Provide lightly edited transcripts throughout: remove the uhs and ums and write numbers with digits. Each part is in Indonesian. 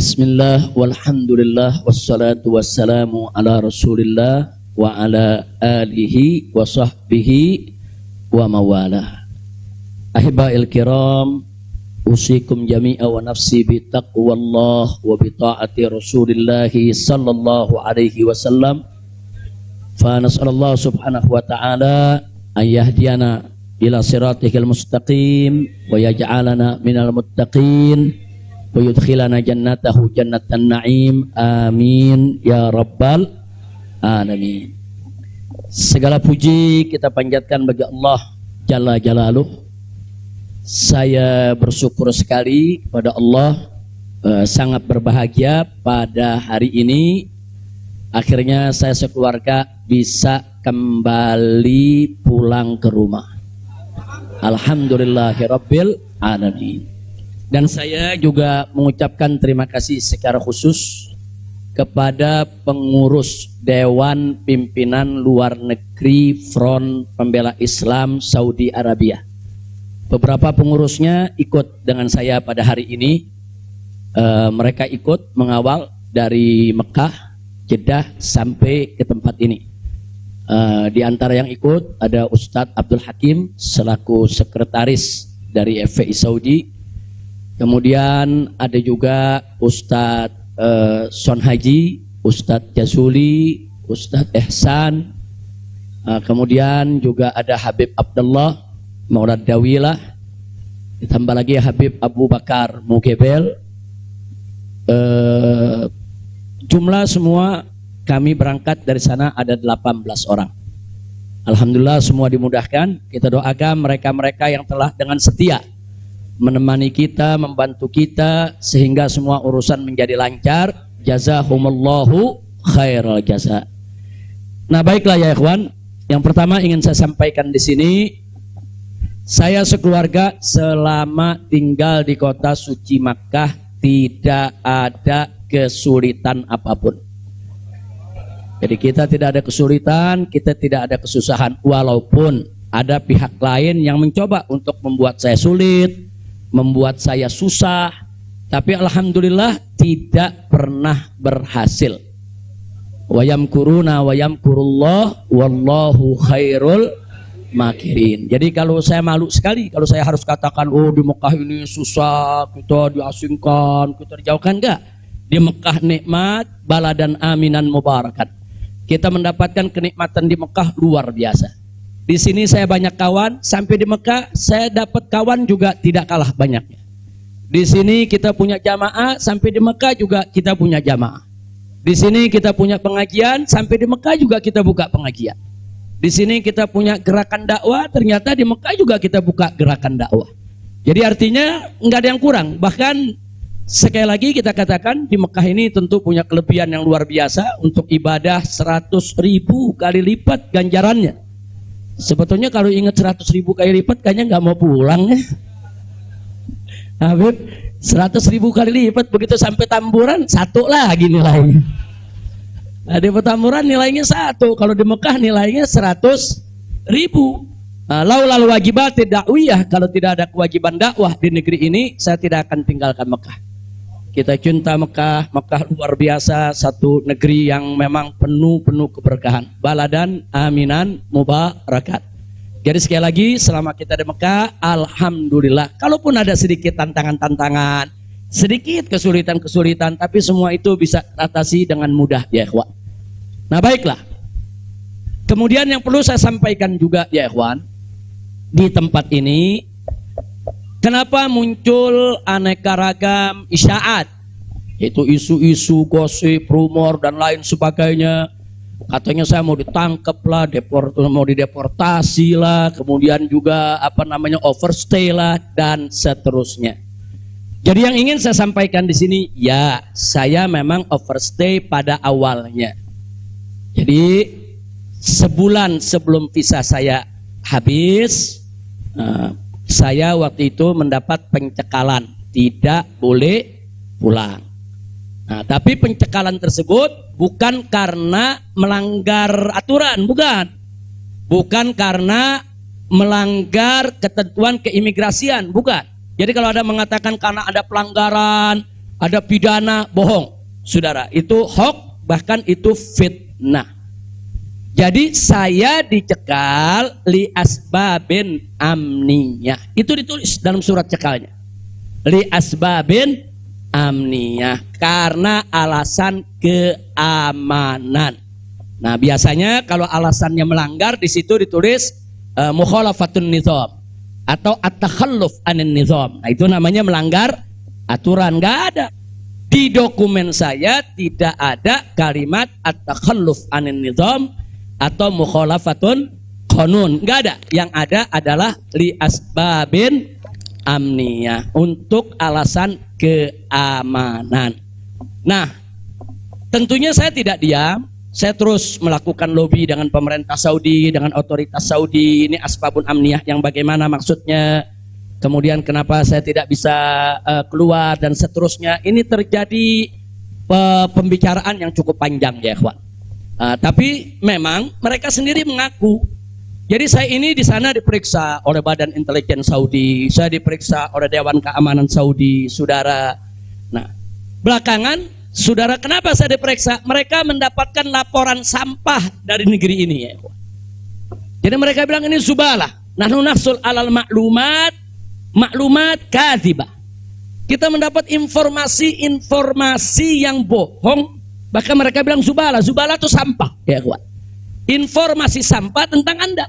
Bismillah, walhamdulillah, wassalatu wassalamu ala rasulillah wa ala alihi wa sahbihi wa mawalah. Ahiba'il kiram, usikum jami'a wa nafsi bi taqwallah wa bi ta'ati rasulillahi sallallahu alaihi wasallam. Fa nas'alallah subhanahu wa ta'ala an yahdiyana ila siratihil mustaqim wa yaj'alana minal muttaqin wa yudkhilana jannatahu jannatan na'im, amin ya rabbal alamin. Segala puji kita panjatkan bagi Allah Jalla Jalaluh. Saya bersyukur sekali kepada Allah, sangat berbahagia pada hari ini akhirnya saya sekeluarga bisa kembali pulang ke rumah. Alhamdulillahirabbil alamin. Dan saya juga mengucapkan terima kasih secara khusus kepada pengurus Dewan Pimpinan Luar Negeri Front Pembela Islam Saudi Arabia. Beberapa pengurusnya ikut dengan saya pada hari ini. Mereka ikut mengawal dari Mekah, Jeddah sampai ke tempat ini. Di antara yang ikut ada Ustadz Abdul Hakim selaku sekretaris dari FPI Saudi. Kemudian ada juga Ustadz Son Haji, Ustadz Jazuli, Ustadz Ihsan. Kemudian juga ada Habib Abdullah Maulad Dawilah. Ditambah lagi Habib Abu Bakar Mugebel. Jumlah semua kami berangkat dari sana ada 18 orang. Alhamdulillah semua dimudahkan. Kita doakan mereka-mereka yang telah dengan setia menemani kita, membantu kita sehingga semua urusan menjadi lancar. Jazakumullahu khairal jaza. Nah, baiklah ya ikhwan. Yang pertama ingin saya sampaikan di sini, saya sekeluarga selama tinggal di kota suci Makkah tidak ada kesulitan apapun. Jadi kita tidak ada kesulitan, kita tidak ada kesusahan, walaupun ada pihak lain yang mencoba untuk membuat saya sulit, membuat saya susah, tapi alhamdulillah tidak pernah berhasil. Wa yamkuruna wa yamkurullah wallahu khairul makirin. Jadi kalau saya malu sekali kalau saya harus katakan, oh di Mekah ini susah, kita diasingkan, kita dijauhkan. Enggak. Di Mekah nikmat, baladan aminan mubarakan. Kita mendapatkan kenikmatan di Mekah luar biasa. Di sini saya banyak kawan, sampai di Mekah saya dapat kawan juga tidak kalah banyaknya. Di sini kita punya jamaah, sampai di Mekah juga kita punya jamaah. Di sini kita punya pengajian, sampai di Mekah juga kita buka pengajian. Di sini kita punya gerakan dakwah, ternyata di Mekah juga kita buka gerakan dakwah. Jadi artinya nggak ada yang kurang. Bahkan sekali lagi kita katakan di Mekah ini tentu punya kelebihan yang luar biasa untuk ibadah 100.000 kali lipat ganjarannya. Sebetulnya kalau ingat 100.000 kali lipat kayaknya nggak mau pulang ya. Habib, 100.000 kali lipat begitu sampai Tamburan satu lagi nilainya. Nah, di Petamburan nilainya 1, kalau di Mekah nilainya 100.000. Laulal wajibat dakwiyah, kalau tidak ada kewajiban dakwah di negeri ini saya tidak akan tinggalkan Mekah. Kita cinta Mekah, Mekah luar biasa, satu negeri yang memang penuh keberkahan. Baladan aminan mubarakat. Jadi sekali lagi selama kita di Mekah, alhamdulillah. Kalaupun ada sedikit tantangan-tantangan, sedikit kesulitan-kesulitan, tapi semua itu bisa atasi dengan mudah ya ikhwan. Nah baiklah. Kemudian yang perlu saya sampaikan juga ya ikhwan, di tempat ini kenapa muncul aneka ragam isyaat, yaitu isu-isu, gosip, rumor dan lain sebagainya. Katanya saya mau ditangkap lah, mau dideportasi lah, kemudian juga overstay lah dan seterusnya. Jadi yang ingin saya sampaikan di sini, ya saya memang overstay pada awalnya. Jadi sebulan sebelum visa saya habis, saya waktu itu mendapat pencekalan, tidak boleh pulang. Nah, tapi pencekalan tersebut bukan karena melanggar aturan, bukan karena melanggar ketentuan keimigrasian, bukan. Jadi kalau ada mengatakan karena ada pelanggaran, ada pidana bohong, saudara. Itu hoax, bahkan itu fitnah. Jadi saya dicekal li asbabin amniyah. Itu ditulis dalam surat cekalnya. Li asbabin amniyah, karena alasan keamanan. Nah, biasanya kalau alasannya melanggar di situ ditulis mukhalafatun nizam atau at-takhalluf anin nizam. Nah, itu namanya melanggar aturan. Enggak ada. Di dokumen saya tidak ada kalimat at-takhalluf anin nizam atau mukhalafatun qanun, enggak ada. Yang ada adalah li asbabin amniyah, untuk alasan keamanan. Nah, tentunya saya tidak diam, saya terus melakukan lobby dengan pemerintah Saudi, dengan otoritas Saudi. Ini asbabun amniyah yang bagaimana maksudnya, kemudian kenapa saya tidak bisa keluar dan seterusnya. Ini terjadi pembicaraan yang cukup panjang ya ikhwan. Tapi memang mereka sendiri mengaku. Jadi saya ini di sana diperiksa oleh Badan Intelijen Saudi, saya diperiksa oleh Dewan Keamanan Saudi, saudara. Nah, belakangan, saudara, kenapa saya diperiksa? Mereka mendapatkan laporan sampah dari negeri ini ya. Jadi mereka bilang ini zubalah. Nahnu nahsul alal maklumat kadzibah. Kita mendapat informasi yang bohong. Bahkan mereka bilang zubala itu sampah ya kawan. Informasi sampah tentang Anda.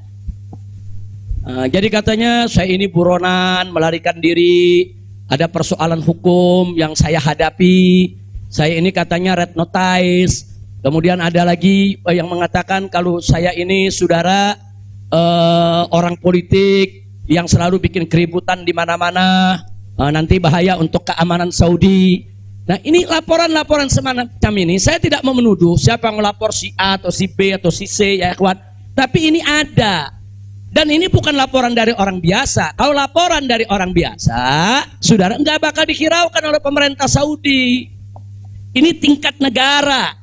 Jadi katanya saya ini buronan, melarikan diri, ada persoalan hukum yang saya hadapi. Saya ini katanya red notice. Kemudian ada lagi yang mengatakan kalau saya ini saudara orang politik yang selalu bikin keributan di mana-mana, nanti bahaya untuk keamanan Saudi. Nah, ini laporan-laporan semacam ini, saya tidak mau menuduh siapa yang melapor, si A atau si B atau si C ya kawan. Tapi ini ada. Dan ini bukan laporan dari orang biasa. Kalau laporan dari orang biasa, saudara, nggak bakal dihiraukan oleh pemerintah Saudi. Ini tingkat negara.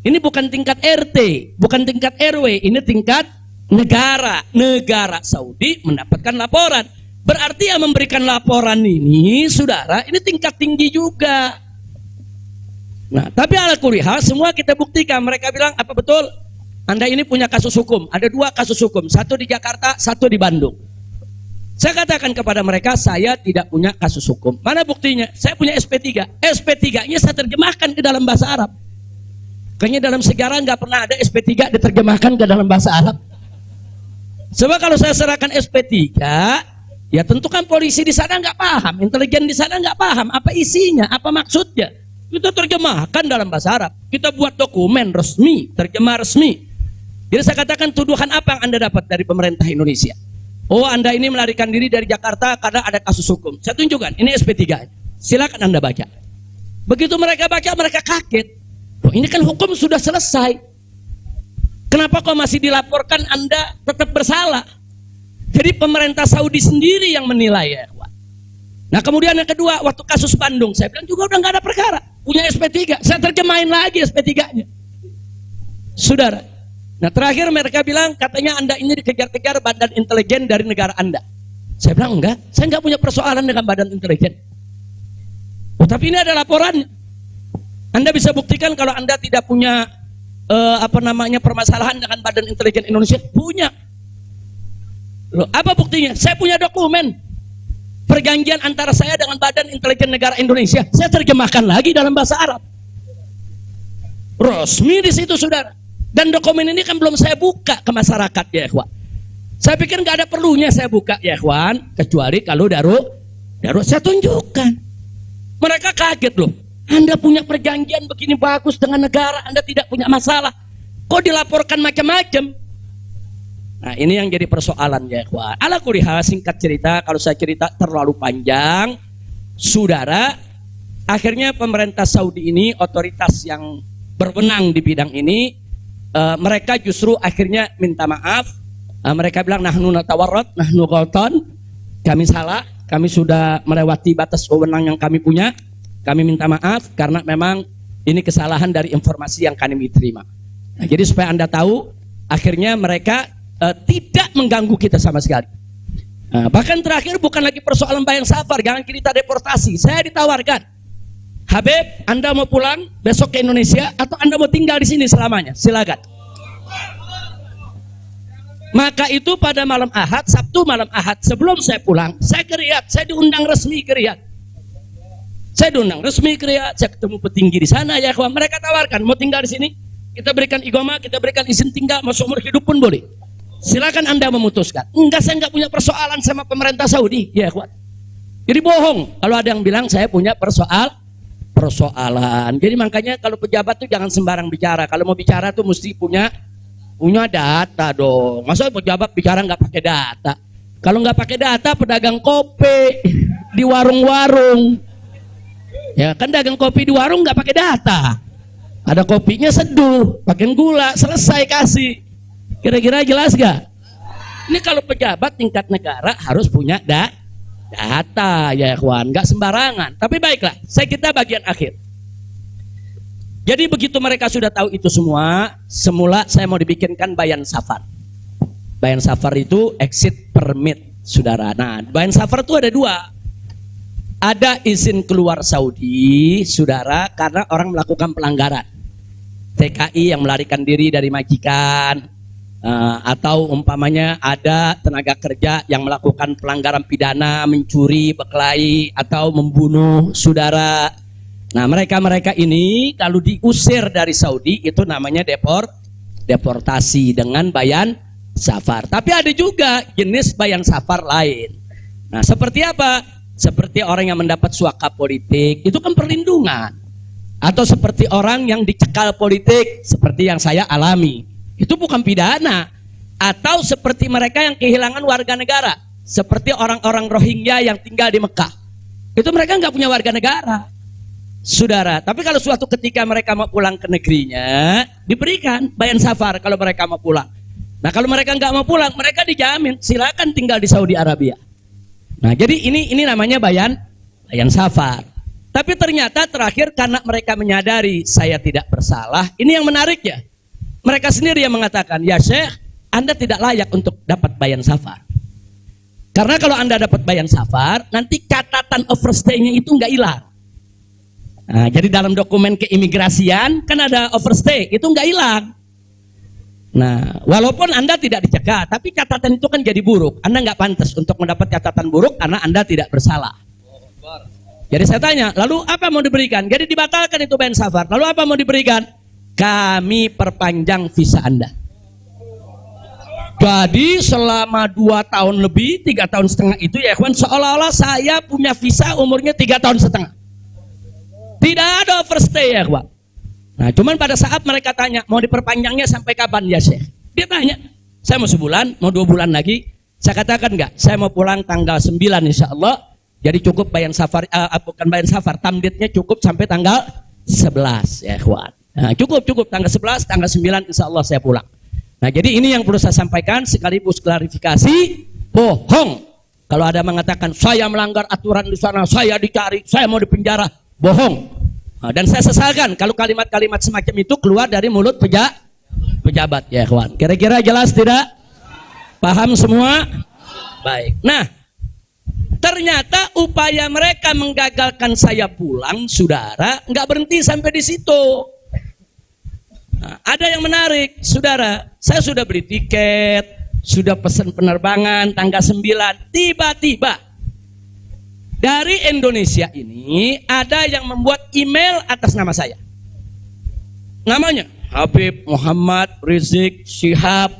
Ini bukan tingkat RT, bukan tingkat RW, ini tingkat negara. Negara Saudi mendapatkan laporan. Berarti yang memberikan laporan ini, saudara, ini tingkat tinggi juga. Nah, tapi ala kulihal semua kita buktikan. Mereka bilang, apa betul Anda ini punya kasus hukum? Ada 2 kasus hukum, satu di Jakarta, satu di Bandung. Saya katakan kepada mereka, saya tidak punya kasus hukum. Mana buktinya? Saya punya SP3. SP3-nya saya terjemahkan ke dalam bahasa Arab. Kayaknya dalam sejarah nggak pernah ada SP3 diterjemahkan ke dalam bahasa Arab. Sebab kalau saya serahkan SP3, ya tentu kan polisi di sana nggak paham, intelijen di sana nggak paham apa isinya, apa maksudnya. Kita terjemahkan dalam bahasa Arab. Kita buat dokumen resmi, terjemah resmi. Jadi saya katakan, tuduhan apa yang Anda dapat dari pemerintah Indonesia? Oh, Anda ini melarikan diri dari Jakarta karena ada kasus hukum. Saya tunjukkan, ini SP3. Silakan Anda baca. Begitu mereka baca, mereka kaget. Oh, ini kan hukum sudah selesai. Kenapa kok masih dilaporkan Anda tetap bersalah? Jadi pemerintah Saudi sendiri yang menilai ya. Nah, kemudian yang kedua, waktu kasus Bandung, saya bilang juga udah nggak ada perkara, punya SP3, saya terjemahin lagi SP3-nya, saudara. Nah, terakhir mereka bilang katanya Anda ini dikejar-kejar badan intelijen dari negara Anda. Saya bilang enggak, saya nggak punya persoalan dengan badan intelijen. Oh, tapi ini ada laporannya. Anda bisa buktikan kalau Anda tidak punya permasalahan dengan badan intelijen Indonesia? Punya. Loh, apa buktinya? Saya punya dokumen. Perjanjian antara saya dengan Badan Intelijen Negara Indonesia, saya terjemahkan lagi dalam bahasa Arab. Resmi di situ, saudara. Dan dokumen ini kan belum saya buka ke masyarakat ya, ikhwan. Saya pikir nggak ada perlunya saya buka ya, ikhwan, kecuali kalau darurat saya tunjukkan. Mereka kaget loh. Anda punya perjanjian begini bagus dengan negara, Anda tidak punya masalah. Kok dilaporkan macam-macam? Nah, ini yang jadi persoalan ya ikhwan. Ala kulihal, singkat cerita, kalau saya cerita terlalu panjang, saudara, akhirnya pemerintah Saudi ini, otoritas yang berwenang di bidang ini, mereka justru akhirnya minta maaf. Mereka bilang, nahnu natawarrat, nahnu ghaltan, kami salah, kami sudah melewati batas wewenang yang kami punya, kami minta maaf karena memang ini kesalahan dari informasi yang kami terima. Nah, jadi supaya Anda tahu, akhirnya mereka tidak mengganggu kita sama sekali. Bahkan terakhir bukan lagi persoalan bayang safar, jangan kita deportasi. Saya ditawarkan Habib, Anda mau pulang besok ke Indonesia atau Anda mau tinggal di sini selamanya? Silakan. Maka itu pada malam Ahad, Sabtu malam Ahad, sebelum saya pulang, saya ke Riyadh, saya diundang resmi ke Riyadh. Saya diundang resmi ke Riyadh, saya ketemu petinggi di sana ya kawan. Mereka tawarkan, mau tinggal di sini, kita berikan igoma, kita berikan izin tinggal, masuk umur hidup pun boleh. Silakan Anda memutuskan. Enggak, saya enggak punya persoalan sama pemerintah Saudi, ya kawan. Jadi bohong kalau ada yang bilang saya punya persoalan. Jadi makanya kalau pejabat tuh jangan sembarang bicara. Kalau mau bicara tuh mesti punya data dong. Masa pejabat bicara nggak pakai data? Kalau nggak pakai data, pedagang kopi di warung-warung, ya kan dagang kopi di warung nggak pakai data. Ada kopinya seduh, pakai gula, selesai kasih. Kira-kira jelas gak? Ini kalau pejabat tingkat negara harus punya data ya kawan, nggak sembarangan. Tapi baiklah, kita bagian akhir. Jadi begitu mereka sudah tahu itu semua, semula saya mau dibikinkan bayan safar. Bayan safar itu exit permit, saudara. Nah, bayan safar itu ada dua. Ada izin keluar Saudi, saudara, karena orang melakukan pelanggaran. TKI yang melarikan diri dari majikan, atau umpamanya ada tenaga kerja yang melakukan pelanggaran pidana, mencuri, berkelahi, atau membunuh saudara. Nah, mereka ini kalau diusir dari Saudi itu namanya deportasi dengan bayan safar. Tapi ada juga jenis bayan safar lain. Nah, seperti apa? Seperti orang yang mendapat suaka politik, itu kan perlindungan. Atau seperti orang yang dicekal politik, seperti yang saya alami. Itu bukan pidana. Atau seperti mereka yang kehilangan warga negara, seperti orang-orang Rohingya yang tinggal di Mekah. Itu mereka nggak punya warga negara, saudara. Tapi kalau suatu ketika mereka mau pulang ke negerinya, diberikan bayan safar kalau mereka mau pulang. Nah, kalau mereka nggak mau pulang, mereka dijamin silakan tinggal di Saudi Arabia. Nah, jadi ini namanya bayan safar. Tapi ternyata terakhir karena mereka menyadari saya tidak bersalah, ini yang menariknya. Mereka sendiri yang mengatakan, ya Syekh, Anda tidak layak untuk dapat bayan safar. Karena kalau Anda dapat bayan safar, nanti catatan overstay-nya itu nggak hilang. Nah, jadi dalam dokumen keimigrasian kan ada overstay, itu nggak hilang. Nah, walaupun Anda tidak dicegah, tapi catatan itu kan jadi buruk. Anda nggak pantas untuk mendapat catatan buruk karena Anda tidak bersalah. Jadi saya tanya, lalu apa mau diberikan? Jadi dibatalkan itu bayan safar. Lalu apa mau diberikan? Kami perpanjang visa Anda. Jadi selama 2 tahun lebih, 3 tahun setengah itu ya kawan, seolah-olah saya punya visa umurnya 3 tahun setengah. Tidak ada overstay ya kawan. Nah, cuman pada saat mereka tanya, mau diperpanjangnya sampai kapan ya Syekh? Dia tanya, saya mau sebulan, mau 2 bulan lagi. Saya katakan enggak, saya mau pulang tanggal 9 insya Allah. Jadi cukup bayan safar, bukan bayan safar, tamdidnya cukup sampai tanggal 11 ya kawan. Nah, cukup tanggal 11, tanggal 9 insya Allah saya pulang. Nah, jadi ini yang perlu saya sampaikan sekaligus klarifikasi, bohong. Kalau ada mengatakan saya melanggar aturan di sana, saya dicari, saya mau dipenjara, bohong. Nah, dan saya sesalkan kalau kalimat-kalimat semacam itu keluar dari mulut pejabat ya kawan. Kira-kira jelas tidak? Paham semua? Baik. Nah, ternyata upaya mereka menggagalkan saya pulang, saudara, nggak berhenti sampai di situ. Nah, ada yang menarik, saudara. Saya sudah beli tiket, sudah pesan penerbangan tanggal 9. Tiba-tiba dari Indonesia ini ada yang membuat email atas nama saya. Namanya Habib Muhammad Rizik Syihab.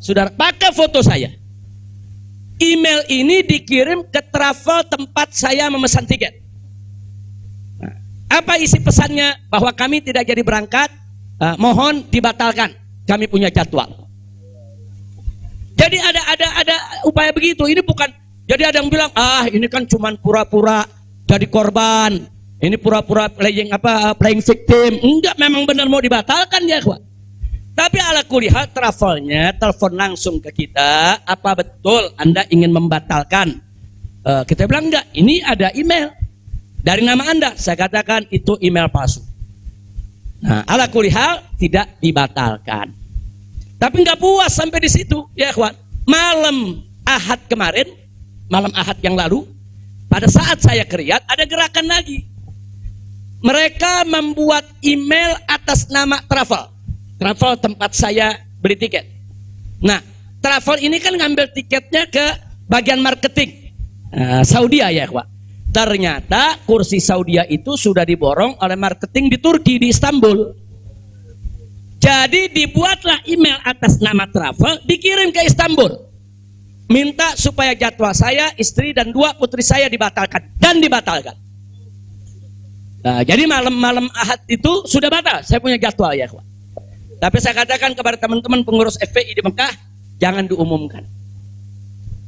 Saudara, pakai foto saya. Email ini dikirim ke travel tempat saya memesan tiket. Nah, apa isi pesannya? Bahwa kami tidak jadi berangkat. Mohon dibatalkan, kami punya jadwal. Jadi ada upaya begitu. Ini bukan, jadi ada yang bilang ini kan cuman pura-pura jadi korban, ini pura-pura playing victim. Enggak, memang benar mau dibatalkan ya kawan. Tapi ala kulihal travelnya telepon langsung ke kita, apa betul Anda ingin membatalkan? Kita bilang enggak, ini ada email dari nama Anda. Saya katakan itu email palsu. Nah, ala kulihal tidak dibatalkan. Tapi nggak puas sampai di situ, ya kawan. Malam Ahad kemarin, malam Ahad yang lalu, pada saat saya ke Riyadh, ada gerakan lagi. Mereka membuat email atas nama travel. Travel tempat saya beli tiket. Nah, travel ini kan ngambil tiketnya ke bagian marketing Saudi ya, Pak. Ternyata kursi Saudi itu sudah diborong oleh marketing di Turki, di Istanbul. Jadi dibuatlah email atas nama travel, dikirim ke Istanbul. Minta supaya jadwal saya, istri dan 2 putri saya dibatalkan. Dan dibatalkan. Nah, jadi malam-malam Ahad itu sudah batal. Saya punya jadwal ya, Pak. Tapi saya katakan kepada teman-teman pengurus FPI di Mekah, jangan diumumkan.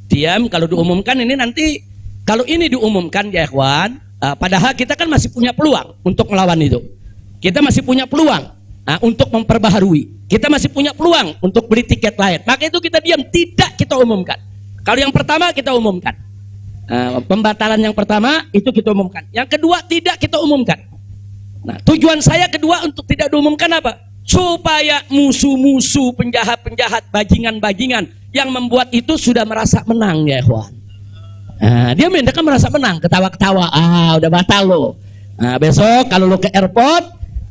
Diam, kalau diumumkan ini nanti, kalau ini diumumkan ya ikhwan, padahal kita kan masih punya peluang untuk melawan itu. Kita masih punya peluang untuk memperbaharui. Kita masih punya peluang untuk beli tiket lain. Maka itu kita diam, tidak kita umumkan. Kalau yang pertama kita umumkan. Pembatalan yang pertama itu kita umumkan. Yang kedua tidak kita umumkan. Nah, tujuan saya kedua untuk tidak diumumkan apa? Supaya musuh-musuh, penjahat-penjahat, bajingan-bajingan yang membuat itu sudah merasa menang ya ikhwan. Dia kan merasa menang, ketawa-ketawa, udah batal lo. Besok kalau lo ke airport,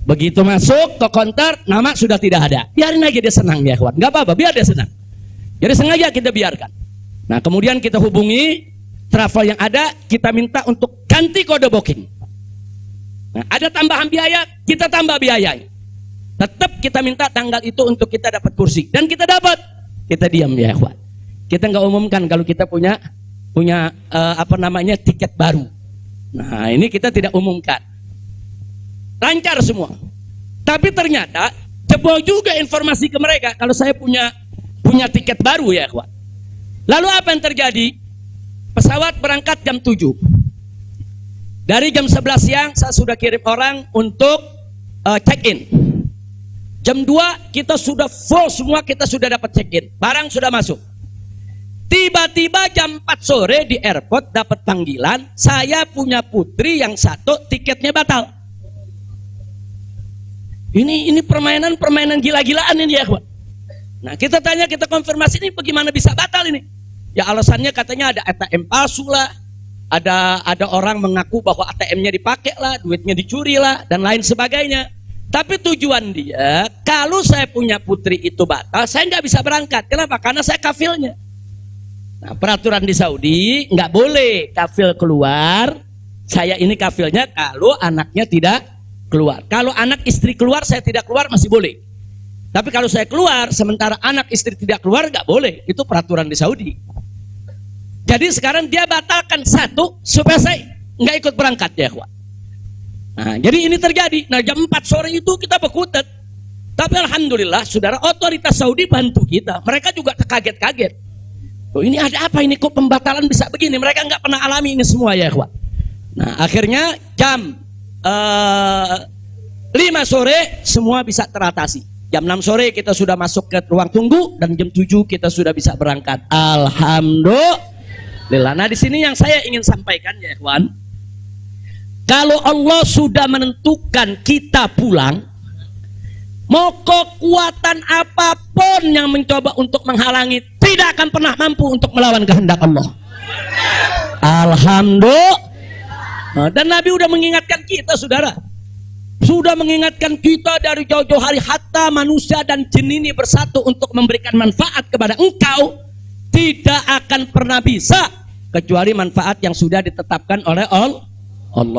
begitu masuk ke counter, nama sudah tidak ada. Biarin aja dia senang ya ikhwan, nggak apa-apa, biar dia senang. Jadi sengaja kita biarkan. Nah, kemudian kita hubungi travel yang ada, kita minta untuk ganti kode booking. Nah, ada tambahan biaya, kita tambah biayanya. Tetap kita minta tanggal itu untuk kita dapat kursi, dan kita dapat. Kita diam ya ikhwan. Kita nggak umumkan kalau kita punya tiket baru. Nah, ini kita tidak umumkan. Lancar semua. Tapi ternyata jebol juga informasi ke mereka kalau saya punya tiket baru ya ikhwan. Lalu apa yang terjadi? Pesawat berangkat jam 7. Dari jam 11 siang saya sudah kirim orang untuk check-in. Jam 2 kita sudah full semua, kita sudah dapat check-in. Barang sudah masuk. Tiba-tiba jam 4 sore di airport dapat panggilan, saya punya putri yang satu tiketnya batal. Ini permainan gila-gilaan ini ya, Pak. Nah, kita tanya, kita konfirmasi ini bagaimana bisa batal ini? Ya alasannya katanya ada ATM palsu lah, ada orang mengaku bahwa ATM-nya dipakai lah, duitnya dicuri lah, dan lain sebagainya. Tapi tujuan dia, kalau saya punya putri itu batal, saya nggak bisa berangkat. Kenapa? Karena saya kafilnya. Nah, peraturan di Saudi nggak boleh kafil keluar. Saya ini kafilnya kalau anaknya tidak keluar. Kalau anak istri keluar, saya tidak keluar masih boleh. Tapi kalau saya keluar, sementara anak istri tidak keluar, nggak boleh. Itu peraturan di Saudi. Jadi sekarang dia batalkan satu supaya saya nggak ikut berangkat ya, Pak. Nah, jadi ini terjadi. Nah, jam 4 sore itu kita berkutat. Tapi alhamdulillah, saudara, otoritas Saudi bantu kita. Mereka juga terkaget-kaget. Oh, ini ada apa ini, kok pembatalan bisa begini? Mereka nggak pernah alami ini semua ya, Pak. Nah, akhirnya jam 5 sore semua bisa teratasi. Jam 6 sore kita sudah masuk ke ruang tunggu dan jam 7 kita sudah bisa berangkat. Alhamdulillah. Nah, di sini yang saya ingin sampaikan ya, ikhwan. Kalau Allah sudah menentukan kita pulang, mau kekuatan apapun yang mencoba untuk menghalangi tidak akan pernah mampu untuk melawan kehendak Allah. Alhamdulillah. Dan Nabi sudah mengingatkan kita, saudara. Sudah mengingatkan kita dari jauh-jauh hari, hatta manusia dan jin ini bersatu untuk memberikan manfaat kepada engkau, tidak akan pernah bisa kecuali manfaat yang sudah ditetapkan oleh Allah.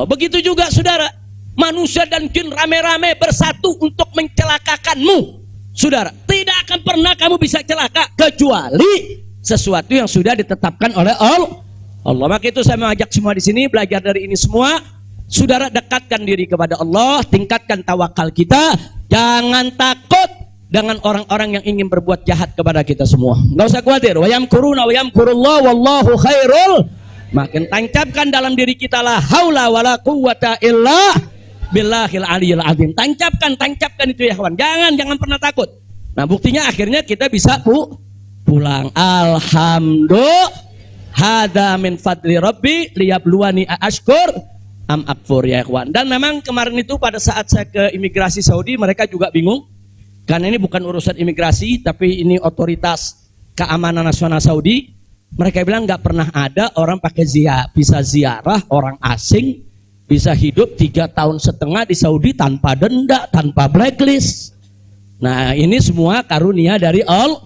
Begitu juga saudara, manusia dan jin rame-rame bersatu untuk mencelakakanmu. Saudara, tidak akan pernah kamu bisa celaka kecuali sesuatu yang sudah ditetapkan oleh Allah. Maka itu saya mengajak semua di sini belajar dari ini semua. Saudara, dekatkan diri kepada Allah, tingkatkan tawakal kita, jangan takut dengan orang-orang yang ingin berbuat jahat kepada kita semua. Enggak usah khawatir. Wa yamkuruna wa yamkurullah wallahu khairul. Makin tancapkan dalam diri kita la haula wala quwwata illa billahil aliyil azim. Tancapkan itu ya kawan. Jangan pernah takut. Nah, buktinya akhirnya kita bisa pulang. Alhamdulillah. Hada min fadli rabbi liyabluwani ashkur am akfur ya kawan. Dan memang kemarin itu pada saat saya ke imigrasi Saudi, mereka juga bingung. Karena ini bukan urusan imigrasi, tapi ini otoritas keamanan nasional Saudi. Mereka bilang nggak pernah ada orang pakai bisa ziarah orang asing bisa hidup 3,5 tahun di Saudi tanpa denda, tanpa blacklist. Nah, ini semua karunia dari Allah.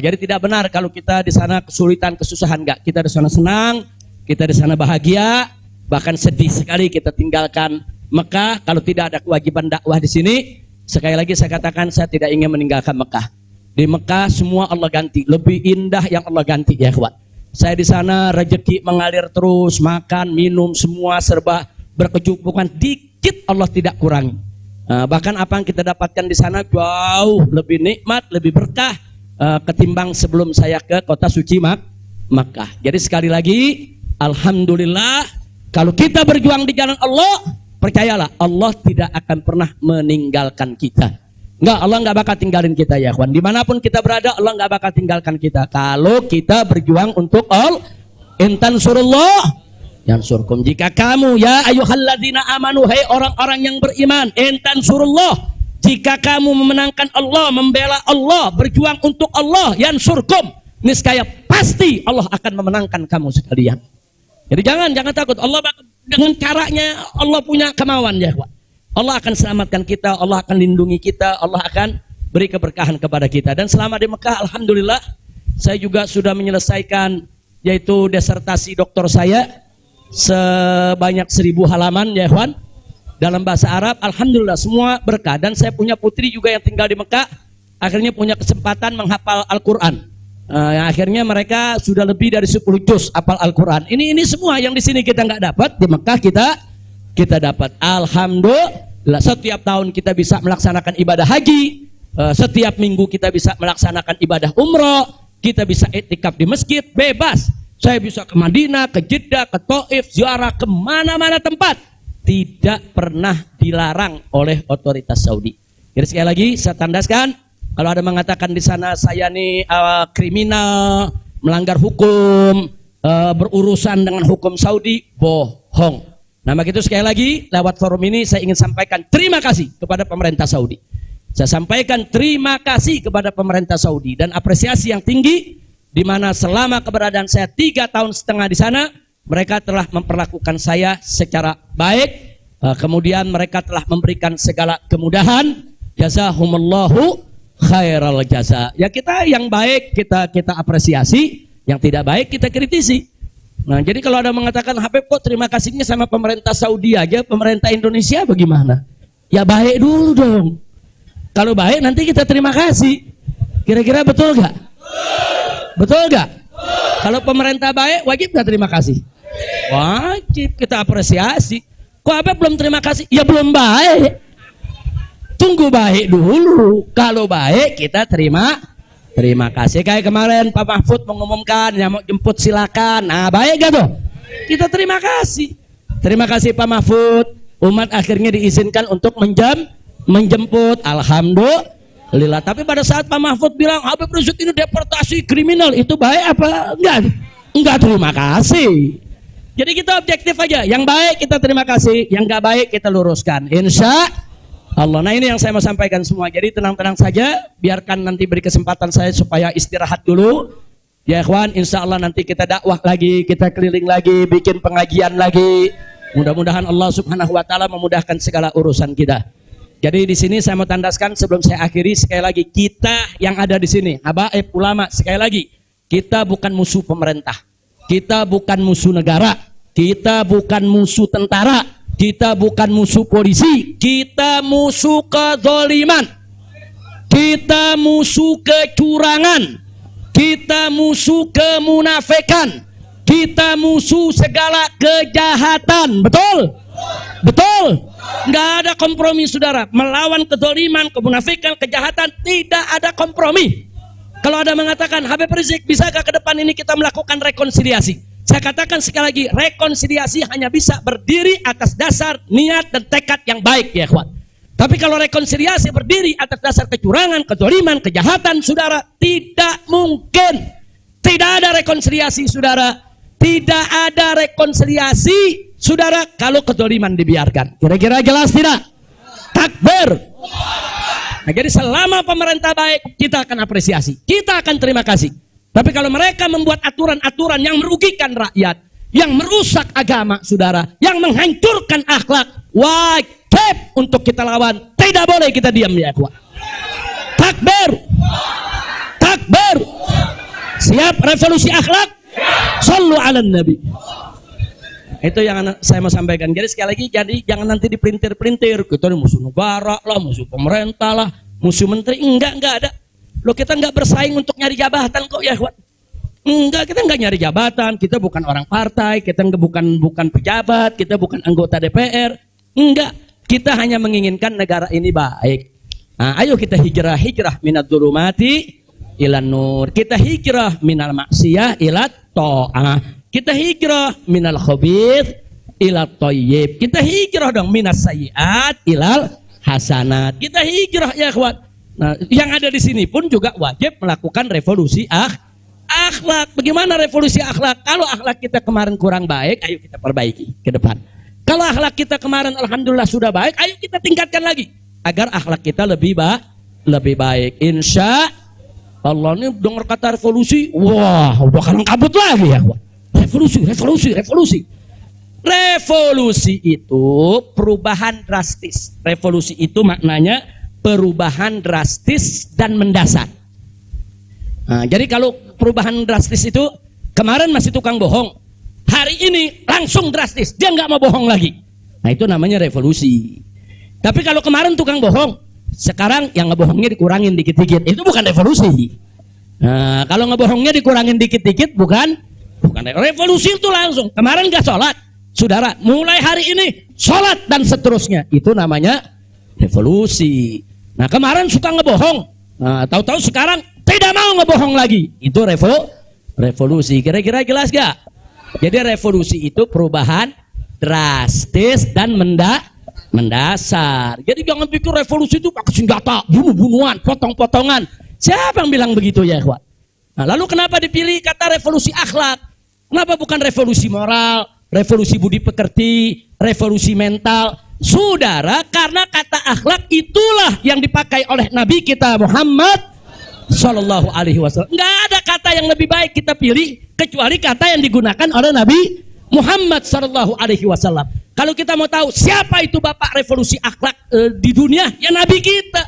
Jadi tidak benar kalau kita di sana kesulitan, kesusahan. Enggak, kita di sana senang, kita di sana bahagia, bahkan sedih sekali kita tinggalkan Mekah kalau tidak ada kewajiban dakwah di sini. Sekali lagi saya katakan, saya tidak ingin meninggalkan Mekah. Di Mekah semua Allah ganti, lebih indah yang Allah ganti ya kawan. Saya di sana rezeki mengalir terus, makan, minum semua serba berkecukupan, dikit Allah tidak kurangi. Bahkan apa yang kita dapatkan di sana jauh lebih nikmat, lebih berkah ketimbang sebelum saya ke kota suci Makkah. Jadi sekali lagi, alhamdulillah kalau kita berjuang di jalan Allah, percayalah Allah tidak akan pernah meninggalkan kita. Enggak, Allah enggak bakal tinggalin kita ya kawan. Dimanapun kita berada, Allah enggak bakal tinggalkan kita. Kalau kita berjuang untuk Allah, intan surullah yansurkum. Jika kamu ya ayyuhalladzina amanu, hai orang-orang yang beriman, intan surullah, jika kamu memenangkan Allah, membela Allah, berjuang untuk Allah, yansurkum, niscaya pasti Allah akan memenangkan kamu sekalian. Jadi jangan takut. Allah dengan caranya Allah punya kemauan ya kawan. Allah akan selamatkan kita, Allah akan lindungi kita, Allah akan beri keberkahan kepada kita. Dan selama di Mekah, alhamdulillah, saya juga sudah menyelesaikan yaitu disertasi doktor saya sebanyak 1000 halaman ya kawan, dalam bahasa Arab. Alhamdulillah semua berkah. Dan saya punya putri juga yang tinggal di Mekah, akhirnya punya kesempatan menghafal Al-Quran. Yang akhirnya mereka sudah lebih dari 10 juz hafal Al-Quran. Ini semua yang di sini kita nggak dapat, di Mekah kita dapat. Alhamdulillah, setiap tahun kita bisa melaksanakan ibadah haji, setiap minggu kita bisa melaksanakan ibadah umroh, kita bisa iktikaf di masjid bebas. Saya bisa ke Madinah, ke Jeddah, ke Taif, ziarah kemana-mana tempat, tidak pernah dilarang oleh otoritas Saudi. Jadi sekali lagi saya tandaskan, kalau ada mengatakan di sana saya nih kriminal, melanggar hukum, berurusan dengan hukum Saudi, bohong. Nah begitu, sekali lagi lewat forum ini saya ingin sampaikan terima kasih kepada pemerintah Saudi. Saya sampaikan terima kasih kepada pemerintah Saudi dan apresiasi yang tinggi, di mana selama keberadaan saya 3,5 tahun di sana, mereka telah memperlakukan saya secara baik. Kemudian mereka telah memberikan segala kemudahan. Jazahumullahu khairal jaza. Ya kita yang baik kita apresiasi, yang tidak baik kita kritisi. Nah jadi kalau ada mengatakan Habib kok terima kasihnya sama pemerintah Saudi aja, pemerintah Indonesia bagaimana? Ya baik dulu dong. Kalau baik nanti kita terima kasih. Kira-kira betul gak? Betul gak? Kalau pemerintah baik wajib gak terima kasih? Wajib kita apresiasi. Kok Habib belum terima kasih? Ya belum baik. Tunggu baik dulu. Kalau baik kita terima kasih. Kayak kemarin Pak Mahfud mengumumkan yang mau jemput silakan. Nah baik gak tuh? Kita terima kasih. Terima kasih Pak Mahfud. Umat akhirnya diizinkan untuk menjemput. Alhamdulillah. Tapi pada saat Pak Mahfud bilang Habib Rizik ini deportasi kriminal, itu baik apa? Enggak terima kasih. Jadi kita objektif aja. Yang baik kita terima kasih, yang gak baik kita luruskan. Insya Allah. Nah ini yang saya mau sampaikan semua. Jadi tenang-tenang saja, biarkan nanti beri kesempatan saya supaya istirahat dulu. Ya ikhwan, insya Allah nanti kita dakwah lagi, kita keliling lagi, bikin pengajian lagi. Mudah-mudahan Allah Subhanahu wa taala memudahkan segala urusan kita. Jadi di sini saya mau tandaskan sebelum saya akhiri, sekali lagi kita yang ada di sini, habaib ulama, sekali lagi kita bukan musuh pemerintah. Kita bukan musuh negara, kita bukan musuh tentara, kita bukan musuh polisi, kita musuh kezaliman, kita musuh kecurangan, kita musuh kemunafikan, kita musuh segala kejahatan. Betul? Betul? Nggak ada kompromi saudara. Melawan kezaliman, kemunafikan, kejahatan, tidak ada kompromi. Kalau ada mengatakan Habib Rizik, bisakah ke depan ini kita melakukan rekonsiliasi? Saya katakan sekali lagi, rekonsiliasi hanya bisa berdiri atas dasar niat dan tekad yang baik ya kawan. Tapi kalau rekonsiliasi berdiri atas dasar kecurangan, kezaliman, kejahatan, saudara, tidak mungkin. Tidak ada rekonsiliasi saudara. Tidak ada rekonsiliasi saudara kalau kezaliman dibiarkan. Kira-kira jelas tidak? Takbir. Nah, jadi selama pemerintah baik, kita akan apresiasi, kita akan terima kasih. Tapi kalau mereka membuat aturan-aturan yang merugikan rakyat, yang merusak agama, saudara, yang menghancurkan akhlak, wajib untuk kita lawan. Tidak boleh kita diam, ya ikhwan. Takbir, takbir. Siap revolusi akhlak? Shallu ala nabi. Itu yang saya mau sampaikan. Jadi sekali lagi, jadi jangan nanti dipelintir-pelintir. Kita ini musuh negara lah, musuh pemerintah lah, musuh menteri. Enggak ada. Loh, kita enggak bersaing untuk nyari jabatan kok, ya ikhwan. Enggak, kita enggak nyari jabatan. Kita bukan orang partai, kita bukan pejabat, kita bukan anggota DPR. Enggak, kita hanya menginginkan negara ini baik. Nah, ayo kita hijrah minad dzulumati ilan nur. Kita hijrah minal maksiyah ila ta'ah. Kita hijrah minal khabith ila thayyib. Kita hijrah dong minas sayyiat ilal hasanat. Kita hijrah, ya ikhwan. Nah, yang ada di sini pun juga wajib melakukan revolusi akhlak. Bagaimana revolusi akhlak? Kalau akhlak kita kemarin kurang baik, ayo kita perbaiki ke depan. Kalau akhlak kita kemarin alhamdulillah sudah baik, ayo kita tingkatkan lagi agar akhlak kita lebih baik. Insya Allah. Ini dengar kata revolusi, wah, udah kalang kabut lagi, ya ikhwan. Revolusi. Revolusi itu perubahan drastis. Revolusi itu maknanya perubahan drastis dan mendasar. Nah, jadi kalau perubahan drastis itu kemarin masih tukang bohong, hari ini langsung drastis, dia nggak mau bohong lagi. Nah, itu namanya revolusi. Tapi kalau kemarin tukang bohong, sekarang yang ngebohongnya dikurangin dikit-dikit, itu bukan revolusi. Nah, kalau ngebohongnya dikurangin dikit-dikit bukan revolusi. Itu langsung. Kemarin gak sholat, saudara, mulai hari ini sholat dan seterusnya, itu namanya revolusi. Nah, kemarin suka ngebohong, nah, tahu-tahu sekarang tidak mau ngebohong lagi, itu revolusi. Kira-kira jelas gak? Jadi revolusi itu perubahan drastis dan mendasar. Jadi jangan pikir revolusi itu pakai senjata, bunuh-bunuhan, potong-potongan. Siapa yang bilang begitu, ya ikhwan? Nah, lalu kenapa dipilih kata revolusi akhlak? Kenapa bukan revolusi moral, revolusi budi pekerti, revolusi mental? Saudara, karena kata akhlak itulah yang dipakai oleh Nabi kita Muhammad Sallallahu Alaihi Wasallam. Nggak ada kata yang lebih baik kita pilih kecuali kata yang digunakan oleh Nabi Muhammad Sallallahu Alaihi Wasallam. Kalau kita mau tahu siapa itu bapak revolusi akhlak di dunia, ya Nabi kita.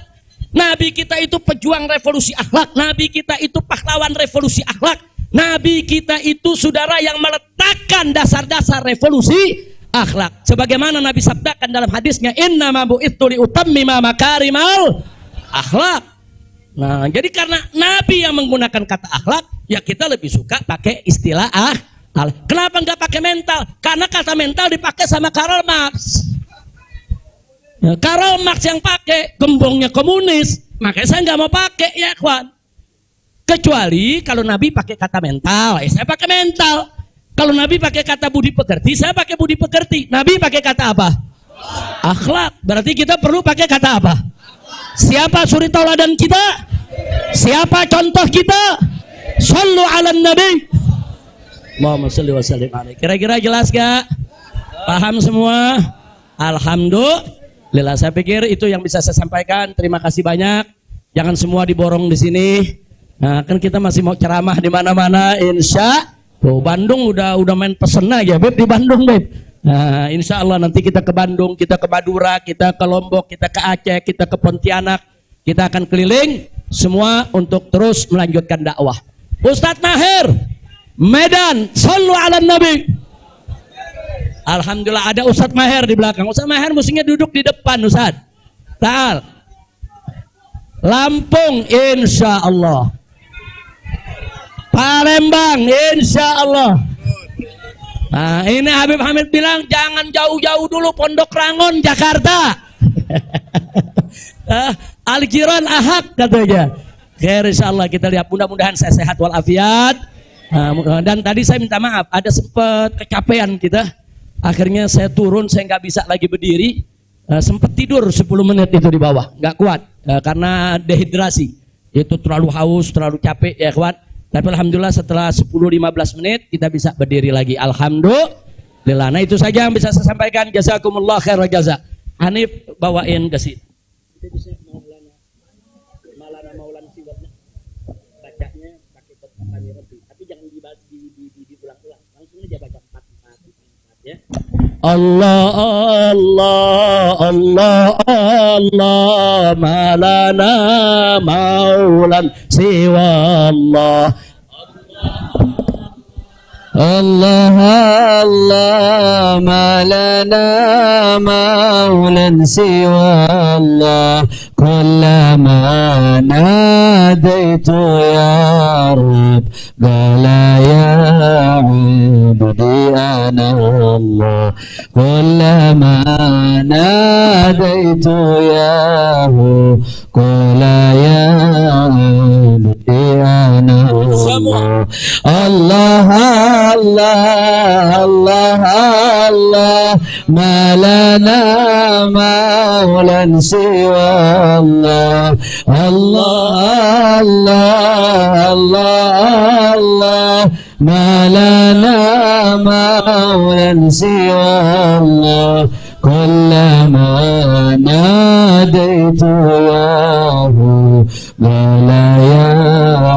Nabi kita itu pejuang revolusi akhlak. Nabi kita itu pahlawan revolusi akhlak. Nabi kita itu saudara yang meletakkan dasar-dasar revolusi akhlak. Sebagaimana Nabi sabdakan dalam hadisnya, innama bu'itsu liutammima makarimal akhlak. Nah, jadi karena Nabi yang menggunakan kata akhlak, ya kita lebih suka pakai istilah akhlak. Kenapa nggak pakai mental? Karena kata mental dipakai sama Karl Marx. Ya, Karl Marx yang pakai, gembongnya komunis, makanya saya nggak mau pakai, ya kawan. Kecuali kalau Nabi pakai kata mental, saya pakai mental. Kalau Nabi pakai kata budi pekerti, saya pakai budi pekerti. Nabi pakai kata apa? Akhlak. Berarti kita perlu pakai kata apa? Siapa suri tauladan kita? Siapa contoh kita? Shallu ala nabi. Allahumma shalli wa sallim alaihi. Kira-kira jelas gak? Paham semua? Alhamdulillah. Saya pikir itu yang bisa saya sampaikan. Terima kasih banyak. Jangan semua diborong di sini. Nah, kan kita masih mau ceramah di mana-mana, insya. Bandung udah main pesen aja, Beb, di Bandung, Beb. Nah, insya Allah nanti kita ke Bandung, kita ke Madura, kita ke Lombok, kita ke Aceh, kita ke Pontianak. Kita akan keliling semua untuk terus melanjutkan dakwah. Ustadz Maher, Medan, shallu ala nabi. Alhamdulillah ada Ustadz Maher di belakang. Ustadz Maher mestinya duduk di depan, Ustadz. Ta'al. Lampung, insya Allah. Palembang, insya Allah. Nah, ini Habib Hamid bilang jangan jauh-jauh dulu, Pondok Rangon, Jakarta. Al-Jiran Ahad katanya. Oke, insya Allah kita lihat, mudah-mudahan saya sehat walafiat. Dan tadi saya minta maaf, ada sempat kecapean kita. Akhirnya saya turun, saya nggak bisa lagi berdiri. Sempat tidur 10 menit itu di bawah, nggak kuat karena dehidrasi. Itu terlalu haus, terlalu capek, ya kawan. Tapi alhamdulillah setelah 10-15 menit kita bisa berdiri lagi. Alhamdulillah. Nah, itu saja yang bisa saya sampaikan. Jazakumullah khairal jaza. Hanif bawain ke sini. Maulana siwatnya. Bacanya pakai kata Rabbi. Tapi jangan diulang-ulang. Langsung aja baca 4. Allah Allah Allah Allah ma lana maulan siwa Allah Allah Allah ma lana maulan siwa Allah kullama nadaitu ya Rabb qala ya abdi ana Allah kullama nadaitu ya Hu qala ya abdi ana Allah Allah Allah Allah Allah ma lana maulan siwa Allah Allah Allah Allah Allah ma lana maulan siwa Allah kullama nadaitu ya Hu qala ya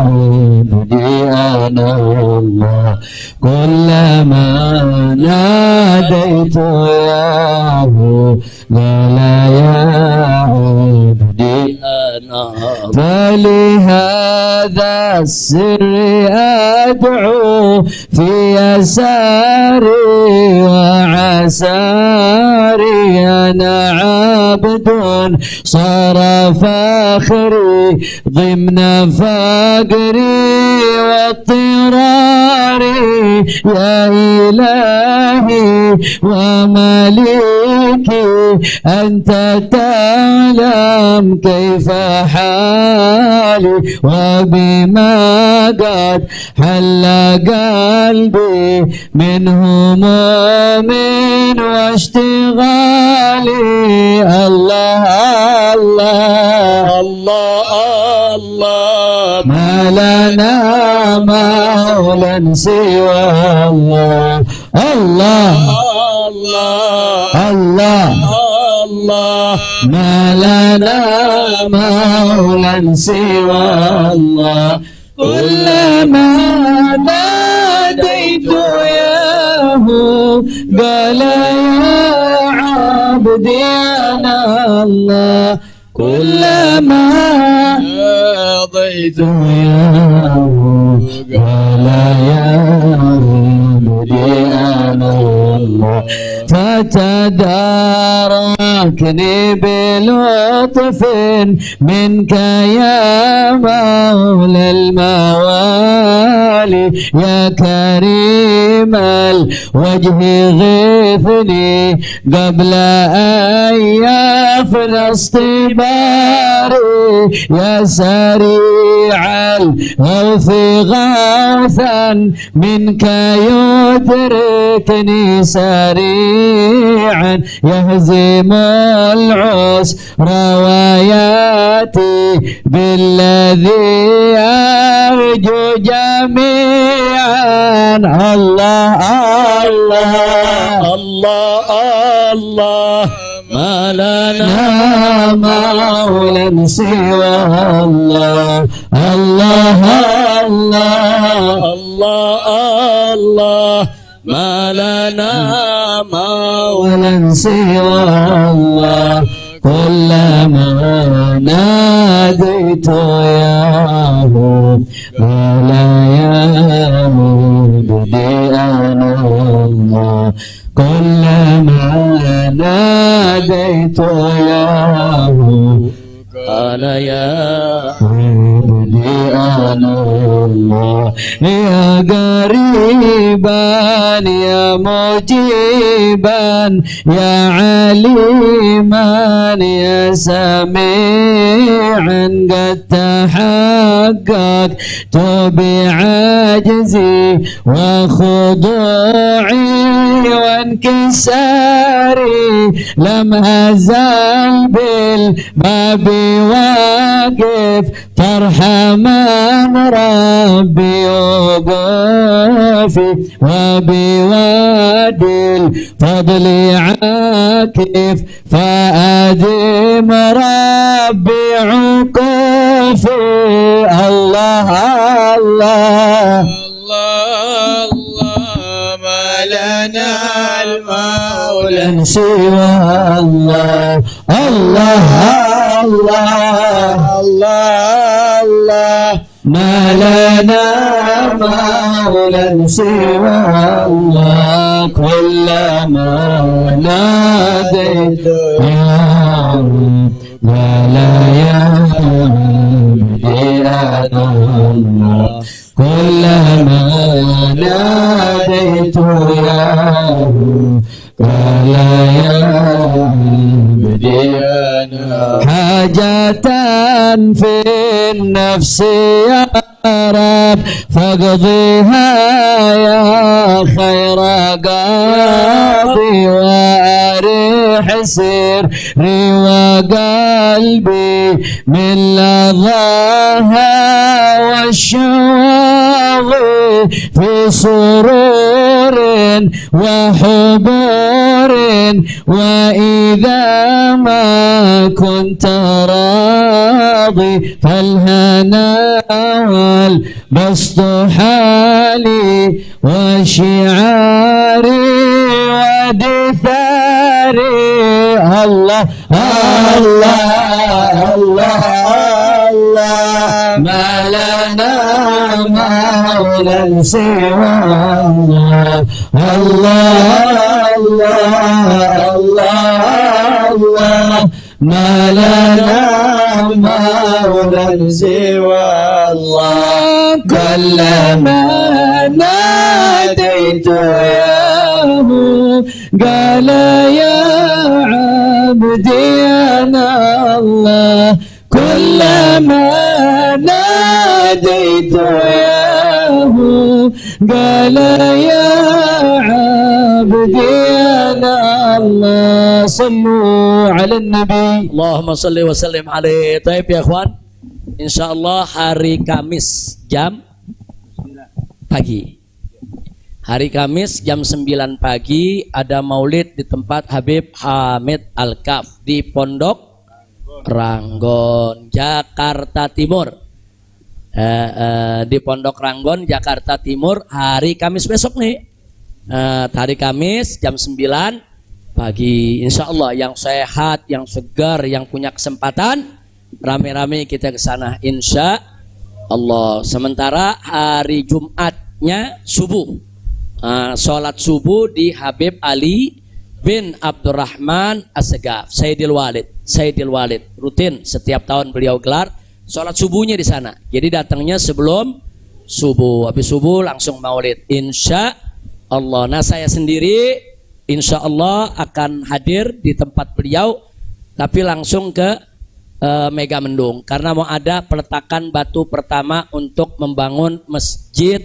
abdi ana Allah kullama nadaitu ya Hu qala ya abdi ana فلهذا السر أدعو في يساري وعساري أنا عبد صار فاخري ضمن فقري واضطراري يا إلهي ومليكي أنت تعلم كيف حالي وبما قد حل قلبي من هموم واشتغالي الله الله الله الله ما لنا مولا سوى الله الله الله الله الله ما لنا مولا سوى الله كلما ناديت ياه قال يا عبدي أنا الله كلما ناديت ياه قال يا عبدي أنا الله فتداركني بلطف منك يا مولى الموالي يا كريم الوجه غثني قبل أن يفنى اصطباري يا سريع الغوث غوثا منك يدركني سريعا يهزم العسر وياتي بالذي أرجو جميعا الله الله الله الله ما لنا مولا سوى الله الله الله الله الله ما لنا مولا سوى الله كلما ناديت ياه قال يا عبدي أنا الله كلما ناديت ياه قال يا عبدي أنا الله يا قريبا يا مجيبا يا عليما يا سميعا قد تحققت بعجزي وخضوعي وانكساري لم أزل بالباب واقف فارحمن ربي وقوفي وبوادي الفضل عاكف فأدم ربي عقوفي الله الله الله ما لنا المولى مولا سوى الله الله الله الله الله ما لنا مولا سوى الله كلما ناديت يا رب ولا يا الله كلما ناديت يا رب ولا يا بدينا حاجة في النفس يا رب فاقضيها يا خير قاضي واريح سري وقلبي من لظاها والشواغي في سرور وحبور وإذا ما كنت راضي فالهنا والبسط حالي وشعاري ودثاري الله الله الله الله ما لنا مولا سوى الله الله الله الله ما لنا مولا سوى الله كلما ناديت ياه قال يا عبدي أنا الله كلما ناديت ياه قال يا عبدي أنا الله صلوا على النبي Allahumma salli wa sallim alaihi. Taib ya ikhwan, insyaallah hari Kamis jam pagi. Hari Kamis jam 9 pagi ada maulid di tempat Habib Hamid Al-Kaf di Pondok Ranggon, Jakarta Timur. Di Pondok Ranggon, Jakarta Timur, hari Kamis besok nih. Hari Kamis jam 9 pagi, insya Allah yang sehat, yang segar, yang punya kesempatan rame-rame kita ke sana insya Allah. Sementara hari Jumatnya subuh, sholat subuh di Habib Ali bin Abdurrahman As-Segaf, Sayyidil Walid rutin setiap tahun beliau gelar sholat subuhnya di sana. Jadi datangnya sebelum subuh, habis subuh langsung maulid insya Allah. Nah saya sendiri insya Allah akan hadir di tempat beliau, tapi langsung ke Megamendung karena mau ada peletakan batu pertama untuk membangun masjid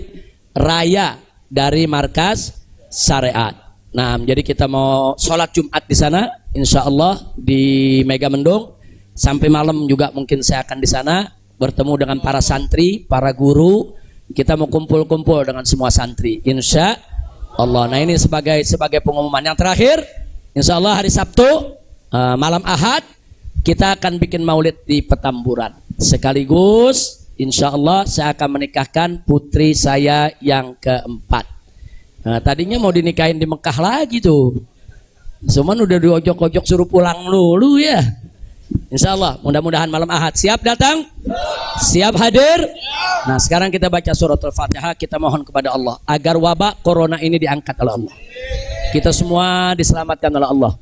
raya dari markas syariat. Nah, jadi kita mau sholat Jumat di sana, insya Allah di Megamendung. Sampai malam juga mungkin saya akan di sana bertemu dengan para santri, para guru. Kita mau kumpul-kumpul dengan semua santri, insya Allah. Nah ini sebagai pengumuman yang terakhir, insya Allah hari Sabtu malam Ahad kita akan bikin maulid di Petamburan. Sekaligus insya Allah saya akan menikahkan putri saya yang keempat. Nah, tadinya mau dinikahin di Mekah lagi tuh, cuman udah diojok-ojok suruh pulang dulu ya. Insya Allah mudah-mudahan malam Ahad siap datang, siap hadir. Nah sekarang kita baca surat Al-Fatihah, kita mohon kepada Allah agar wabak corona ini diangkat oleh Allah, kita semua diselamatkan oleh Allah.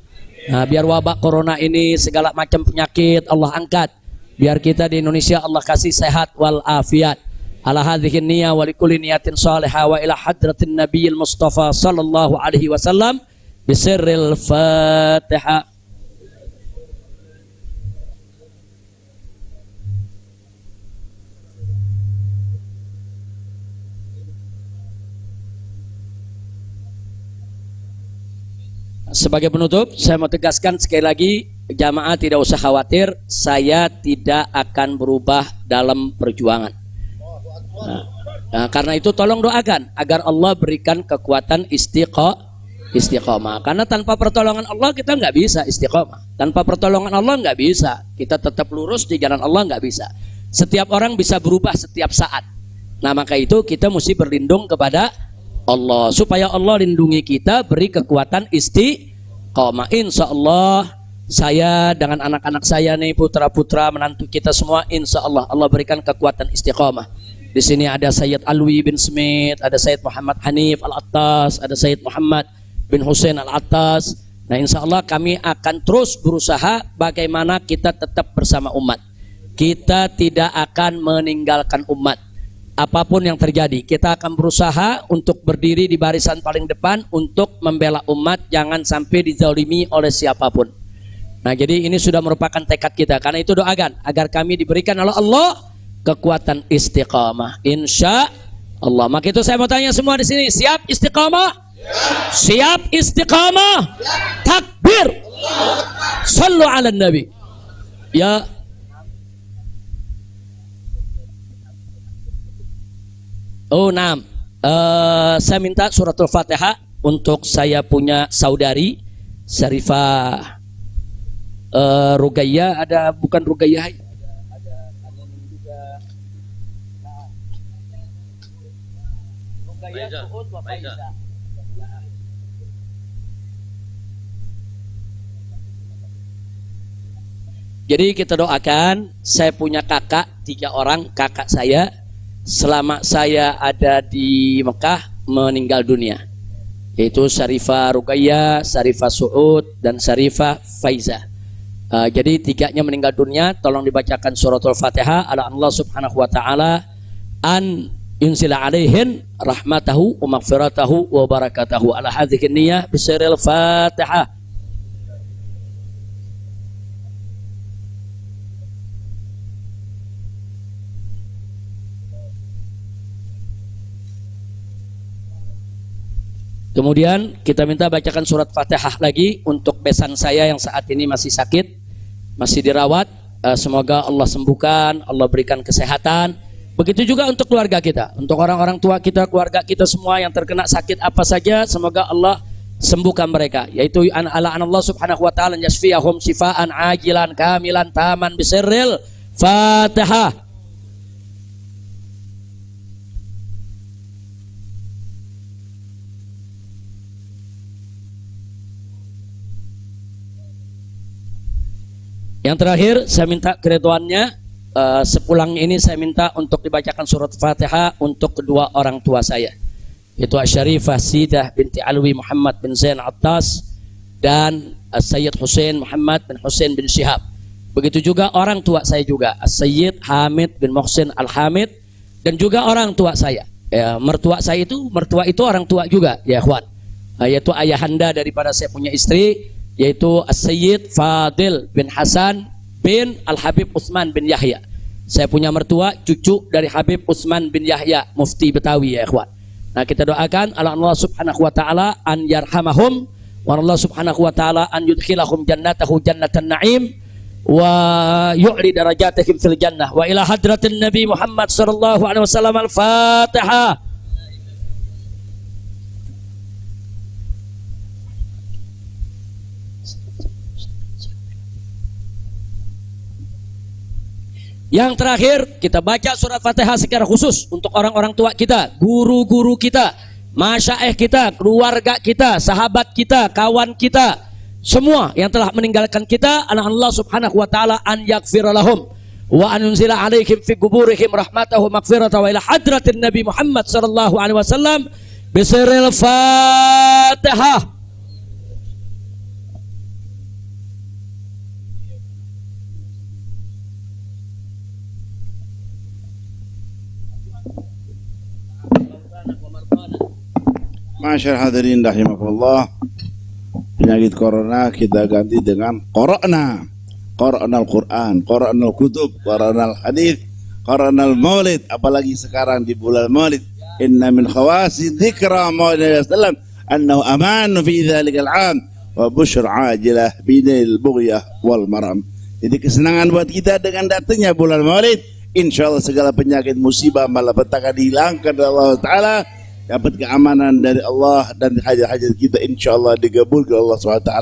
Nah, biar wabak corona ini segala macam penyakit Allah angkat, biar kita di Indonesia Allah kasih sehat wal afiat. Ala hadhihi niyah wa likulli niyatin salihah wa ila hadratin nabiyil mustafa sallallahu alaihi wasallam bisirril Fatihah. Sebagai penutup, saya mau tegaskan sekali lagi, jamaah tidak usah khawatir, saya tidak akan berubah dalam perjuangan. Nah, karena itu tolong doakan agar Allah berikan kekuatan istiqomah. Karena tanpa pertolongan Allah kita nggak bisa istiqomah. Tanpa pertolongan Allah nggak bisa. Kita tetap lurus di jalan Allah nggak bisa. Setiap orang bisa berubah setiap saat. Nah maka itu kita mesti berlindung kepada Allah supaya Allah lindungi kita, beri kekuatan istiqamah. Insya Allah saya dengan anak-anak saya nih, putra-putra menantu kita semua, insya Allah Allah berikan kekuatan istiqamah. Di sini ada Sayyid Alwi bin Smith, ada Sayyid Muhammad Hanif Al-Attas, ada Sayyid Muhammad bin Hussein Al-Attas. Nah insya Allah kami akan terus berusaha bagaimana kita tetap bersama umat. Kita tidak akan meninggalkan umat. Apapun yang terjadi, kita akan berusaha untuk berdiri di barisan paling depan untuk membela umat, jangan sampai dizalimi oleh siapapun. Nah jadi ini sudah merupakan tekad kita. Karena itu doakan agar kami diberikan oleh Allah kekuatan istiqamah, insya Allah. Maka itu saya mau tanya semua di sini, siap istiqamah? Siap istiqamah? Takbir. Sallu ala nabi. Ya. Oh, nah. Saya minta suratul Fatihah untuk saya punya saudari Syarifah Rugayyah, ada bukan Rugayyah, ada juga Rugayyah Suud wa Faiza. Jadi kita doakan, saya punya kakak 3 orang, kakak saya selama saya ada di Mekah meninggal dunia, yaitu Syarifah Rugayyah, Syarifah Suud, dan Syarifah Faiza. Jadi 3-nya meninggal dunia. Tolong dibacakan suratul Fatihah ala Allah subhanahu wa ta'ala an yunsila alaihin rahmatahu wa maghfiratahu wa barakatahu ala hadhihi niyah bisiril Fatihah. Kemudian kita minta bacakan surat Fatihah lagi untuk besan saya yang saat ini masih sakit, masih dirawat. Semoga Allah sembuhkan, Allah berikan kesehatan. Begitu juga untuk keluarga kita, untuk orang-orang tua kita, keluarga kita semua yang terkena sakit apa saja, semoga Allah sembuhkan mereka. Yaitu ala Allah subhanahu wa ta'ala yasfiyahum shifaan ajilan kamilan taman bisirril Fatihah. Yang terakhir saya minta keridhaannya, sepulang ini saya minta untuk dibacakan surat Fatihah untuk kedua orang tua saya, yaitu Syarifah Sidah binti Alwi Muhammad bin Zain Attas dan Sayyid Hussein Muhammad bin Hussein bin Syihab. Begitu juga orang tua saya juga, Sayyid Hamid bin Muhsin Al-Hamid, dan juga orang tua saya. Mertua saya itu, mertua itu orang tua juga ya ikhwan, yaitu ayahanda daripada saya punya istri, yaitu Sayyid Fadil bin Hasan bin Al-Habib Utsman bin Yahya. Saya punya mertua cucu dari Habib Utsman bin Yahya, mufti Betawi ya ikhwan. Nah kita doakan Allah subhanahu wa ta'ala an yarhamahum, wa Allah subhanahu wa ta'ala an yudkhilahum jannatahu jannatan na'im, wa yu'li darajatihim fil jannah, wa ila hadratin Nabi Muhammad sallallahu alaihi wasallam. Al-Fatihah. Yang terakhir kita baca surat Fatihah secara khusus untuk orang-orang tua kita, guru-guru kita, masyaikh kita, keluarga kita, sahabat kita, kawan kita, semua yang telah meninggalkan kita. Allah subhanahu wa ta'ala an yaghfira lahum wa an yunzila alaihim fi quburihim rahmatahu maghfiratahu wa ila hadratin Nabi Muhammad sallallahu alaihi wasallam bisirril Fatihah. Masyaallah hadirin rahimakumullah. Penyakit corona kita ganti dengan Qara'na. Qara'nal Quran, Qara'nal Kutub, Qara'nal Hadith, Qara'nal Maulid. Apalagi sekarang di bulan Maulid, inna min khawasi dzikra Muhammad sallallahu annahu aman fi dzalikal 'am wa busyra ajilah bidil bughyah wal maram. Jadi kesenangan buat kita dengan datangnya bulan Maulid. Insyaallah segala penyakit musibah malapetaka dihilangkan oleh Allah Ta'ala, dapat keamanan dari Allah, dan hajat-hajat kita insyaallah digabulkan Allah SWT.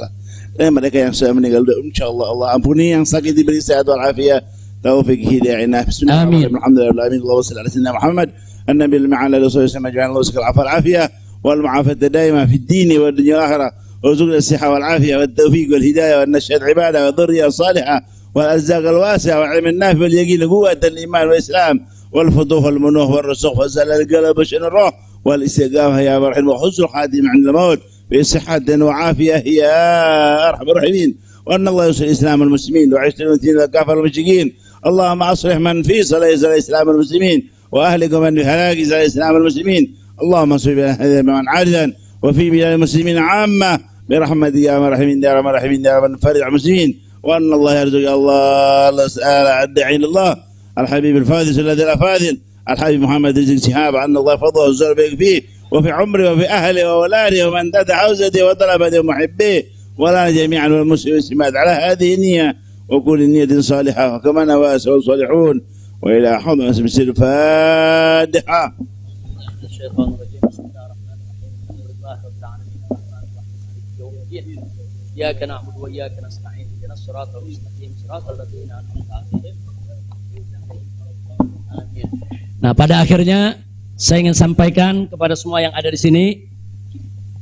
Dan mereka yang sudah meninggal insyaallah Allah ampuni, yang sakit diberi sehat wal afiat, taufik hidayah inah. Bismillahirrahmanirrahim. Alhamdulillah, Allahumma shalli ala sayyidina Muhammad النبي المعنى لصوص مجعل الله سكر عفا العافية والمعافاة دائما في الدين والدنيا والآخرة وارزقنا الصحة والعافية والتوفيق والهداية والنشأة العبادة والذرية الصالحة والأرزاق الواسعة والعلم النافع واليقين قوة الإيمان والإسلام والفتوح والمنوح والرسوخ وزلل القلب وشن الروح والاستقامة يا مرحم وحسن الخاتم عند الموت بصحة وعافية يا أرحم الراحمين. وأن الله ينصر الإسلام والمسلمين وعشت المسلمين الكافر المشركين. اللهم أصلح من في صلاة الإسلام والمسلمين وأهلك من في هلاك صلاة الإسلام والمسلمين. اللهم انصر بنا من عادلا وفي بلاد المسلمين عامة برحمتك يا مرحمين يا رب الراحمين يا رب فرج المسلمين. وأن الله يرزق الله الداعي إلى الله الحبيب الفاضل الذي لا فاضل الحبيب محمد رزق شهاب أن الله فضله والزر بك فيه وفي عمره وفي أهله وأولاده ومن دد حوزته وطلبته ومحبيه ولا جميعا والمسلمين والمسلمات على هذه النية وكل نية صالحة وكما نوى الصالحون وإلى حضن اسم السر الفاتحة. الشيطان الرجيم بسم الله الرحمن الرحيم الحمد لله رب العالمين الرحمن الرحيم مالك يوم الدين إياك نعبد وإياك نستعين اهدنا الصراط المستقيم صراط الذين أنعمت عليهم. Nah, pada akhirnya saya ingin sampaikan kepada semua yang ada di sini,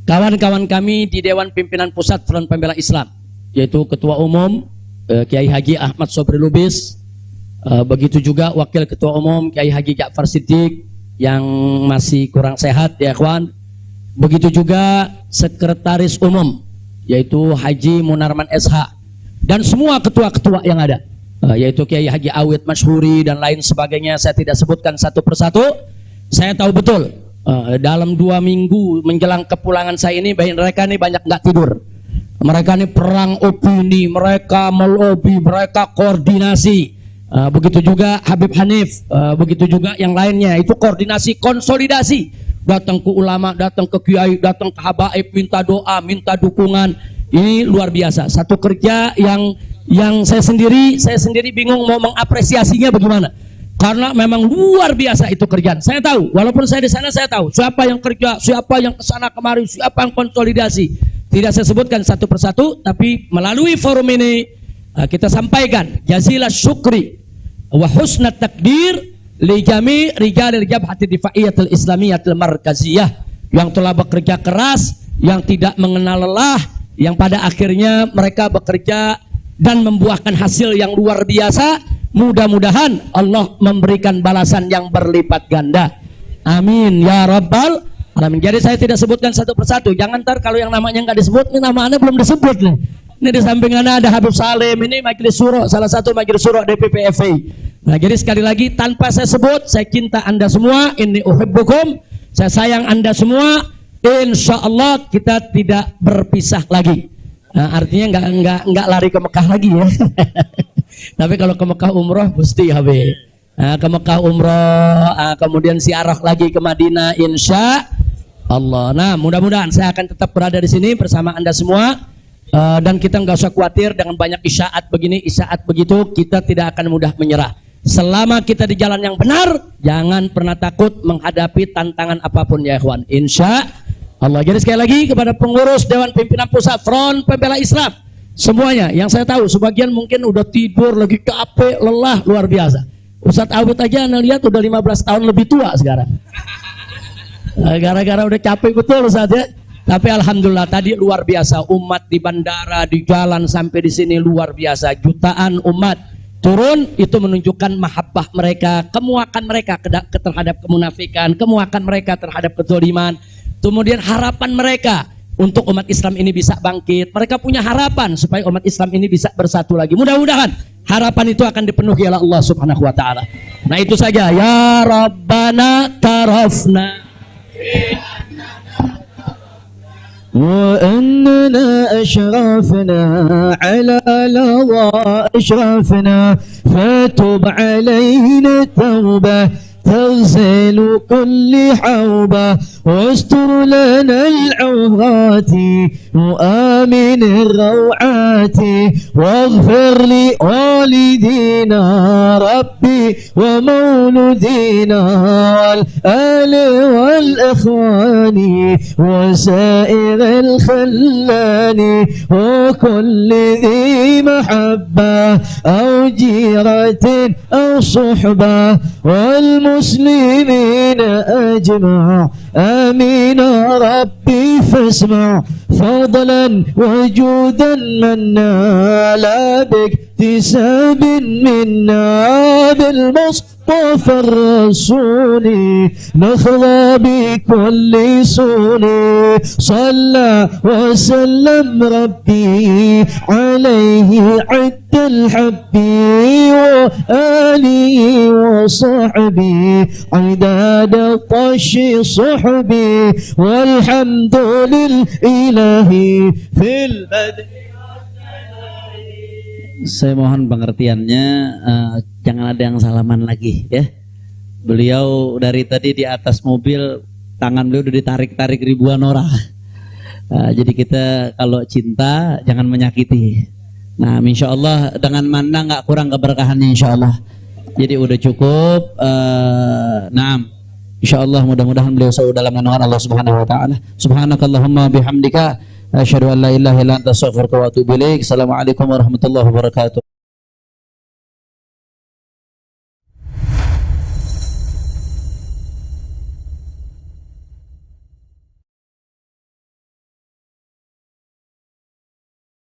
kawan-kawan kami di Dewan Pimpinan Pusat Front Pembela Islam, yaitu Ketua Umum Kiai Haji Ahmad Sobri Lubis, begitu juga Wakil Ketua Umum Kiai Haji Ja'far Siddiq yang masih kurang sehat ya ikhwan, begitu juga Sekretaris Umum yaitu Haji Munarman SH dan semua ketua-ketua yang ada, yaitu Kiai Haji Awid Masyhuri dan lain sebagainya. Saya tidak sebutkan satu persatu. Saya tahu betul dalam 2 minggu menjelang kepulangan saya ini mereka ini banyak nggak tidur. Mereka ini perang opini, mereka melobi, mereka koordinasi. Begitu juga Habib Hanif, begitu juga yang lainnya, itu koordinasi, konsolidasi, datang ke ulama, datang ke kiai, datang ke habaib, minta doa, minta dukungan. Ini luar biasa, satu kerja yang saya sendiri bingung mau mengapresiasinya bagaimana, karena memang luar biasa itu kerjaan. Saya tahu, walaupun saya di sana saya tahu siapa yang kerja, siapa yang kesana kemari, siapa yang konsolidasi. Tidak saya sebutkan satu persatu, tapi melalui forum ini kita sampaikan jazilah syukri wa husnat takdir li jami' rijalil jabhati difaiyatil islamiyatil markaziyah yang telah bekerja keras, yang tidak mengenal lelah, yang pada akhirnya mereka bekerja dan membuahkan hasil yang luar biasa. Mudah-mudahan Allah memberikan balasan yang berlipat ganda. Amin ya rabbal alamin. Jadi saya tidak sebutkan satu persatu. Jangan ntar kalau yang namanya nggak disebut, ini namanya belum disebut nih. Ini di sampingnya ada Habib Salim, ini Majelis Syuro, salah satu Majelis Syuro DPP FI. Nah, jadi sekali lagi tanpa saya sebut, saya cinta Anda semua, inni uhibbukum, saya sayang Anda semua. Insya Allah kita tidak berpisah lagi. Nah, artinya nggak lari ke Mekah lagi ya. Tapi kalau ke Mekah umroh mesti Habib. Nah, ke Mekah umroh, kemudian ziarah lagi ke Madinah, insya Allah. Nah, mudah-mudahan saya akan tetap berada di sini bersama Anda semua. Dan kita nggak usah khawatir dengan banyak isyaat begini, isyaat begitu, kita tidak akan mudah menyerah. Selama kita di jalan yang benar, jangan pernah takut menghadapi tantangan apapun ya ikhwan, insya Allah. Jadi sekali lagi kepada pengurus Dewan Pimpinan Pusat Front Pembela Islam semuanya, yang saya tahu sebagian mungkin udah tidur, lagi capek, lelah, luar biasa. Ustadz Awid aja anda lihat udah 15 tahun lebih tua sekarang. Gara-gara udah capek betul Ustadz ya. Tapi alhamdulillah tadi luar biasa, umat di bandara, di jalan sampai di sini luar biasa. Jutaan umat turun, itu menunjukkan mahabbah mereka, kemuakan mereka terhadap kemunafikan, kemuakan mereka terhadap kezaliman. Kemudian harapan mereka untuk umat Islam ini bisa bangkit. Mereka punya harapan supaya umat Islam ini bisa bersatu lagi. Mudah-mudahan harapan itu akan dipenuhi oleh Allah Subhanahu wa taala. Nah, itu saja. Ya Rabbana tarafna وأننا أشرفنا على لظى أشرفنا فتب علينا توبة تغسل كل حوبة واستر لنا العورات وآمن الروعات واغفر لوالدينا ربي ومولدينا والآل والإخوان وسائر الخلان وكل ذي محبة أو جيرة أو صحبة والمسلمين أجمع آمين ربي فاسمع فضلا وجودا منا لا باكتساب منا بالمصطفى الرسول نخضى بكل سوني صلى وسلم ربي عليه عد الحبي وآله وصحبي عداد طش صحبي والحمد لله في البدء. Saya mohon pengertiannya, jangan ada yang salaman lagi ya. Beliau dari tadi di atas mobil, tangan beliau udah ditarik-tarik ribuan orang. Jadi kita kalau cinta jangan menyakiti. Nah, insya Allah dengan mana nggak kurang keberkahannya, insya Allah. Jadi udah cukup. Naam, insya Allah mudah-mudahan beliau selalu dalam naungan Allah Subhanahu Wa Taala. Subhanakallahumma bihamdika. Asyhadu an la ilaha illa anta astaghfiruka wa atubu ilaik. Assalamualaikum warahmatullahi wabarakatuh.